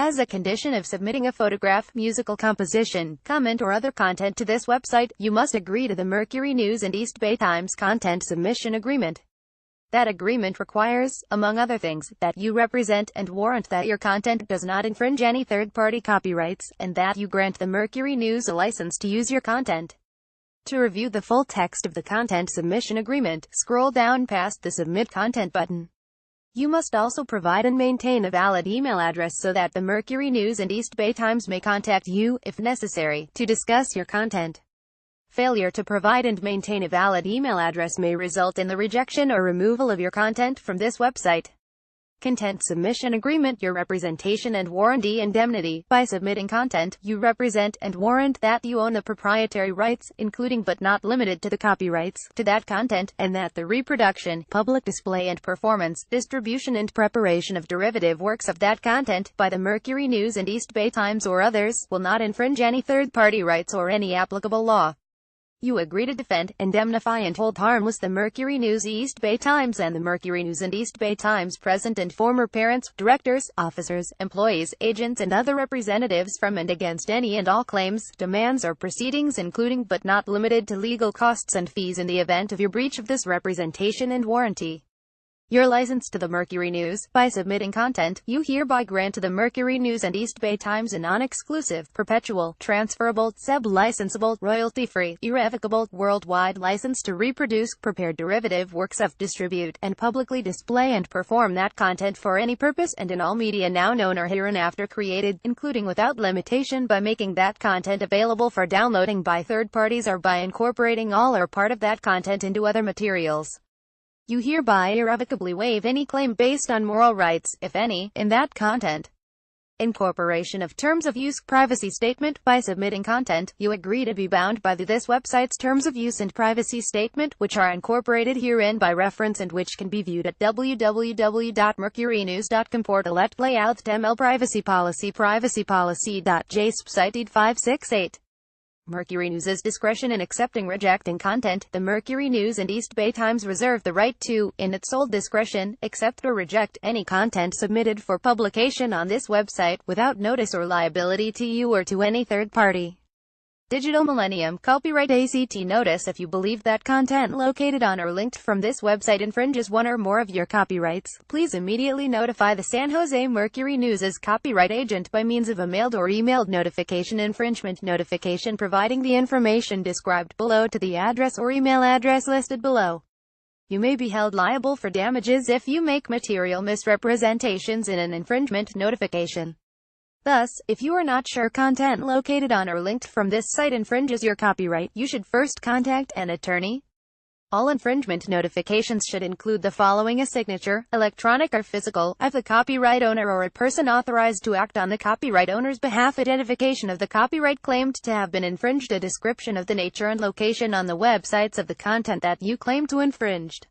As a condition of submitting a photograph, musical composition, comment or other content to this website, you must agree to the Mercury News and East Bay Times Content Submission Agreement. That agreement requires, among other things, that you represent and warrant that your content does not infringe any third-party copyrights, and that you grant the Mercury News a license to use your content. To review the full text of the Content Submission Agreement, scroll down past the Submit Content button. You must also provide and maintain a valid email address so that the Mercury News and East Bay Times may contact you, if necessary, to discuss your content. Failure to provide and maintain a valid email address may result in the rejection or removal of your content from this website. Content Submission Agreement. Your representation and warranty indemnity. By submitting content, you represent and warrant that you own the proprietary rights, including but not limited to the copyrights, to that content, and that the reproduction, public display and performance, distribution and preparation of derivative works of that content, by the Mercury News and East Bay Times or others, will not infringe any third-party rights or any applicable law. You agree to defend, indemnify and hold harmless the Mercury News East Bay Times and the Mercury News and East Bay Times present and former parents, directors, officers, employees, agents and other representatives from and against any and all claims, demands or proceedings including but not limited to legal costs and fees in the event of your breach of this representation and warranty. Your license to the Mercury News. By submitting content, you hereby grant to the Mercury News and East Bay Times a non-exclusive, perpetual, transferable, sub-licensable, royalty-free, irrevocable, worldwide license to reproduce, prepare derivative works of, distribute, and publicly display and perform that content for any purpose and in all media now known or hereinafter created, including without limitation by making that content available for downloading by third parties or by incorporating all or part of that content into other materials. You hereby irrevocably waive any claim based on moral rights, if any, in that content. Incorporation of Terms of Use. Privacy Statement. By submitting content, you agree to be bound by this website's Terms of Use and Privacy Statement, which are incorporated herein by reference and which can be viewed at www.mercurynews.com. Elect Layout ML Privacy Policy. Privacypolicy.jsp Site 568. Mercury News's discretion in accepting rejecting content. The Mercury News and East Bay Times reserve the right to, in its sole discretion, accept or reject any content submitted for publication on this website, without notice or liability to you or to any third party. Digital Millennium. Copyright ACT notice. If you believe that content located on or linked from this website infringes one or more of your copyrights, please immediately notify the San Jose Mercury News' copyright agent by means of a mailed or emailed notification. Infringement notification providing the information described below to the address or email address listed below. You may be held liable for damages if you make material misrepresentations in an infringement notification. Thus, if you are not sure content located on or linked from this site infringes your copyright, you should first contact an attorney. All infringement notifications should include the following: a signature, electronic or physical, of the copyright owner or a person authorized to act on the copyright owner's behalf, identification of the copyright claimed to have been infringed, a description of the nature and location on the websites of the content that you claim to infringed.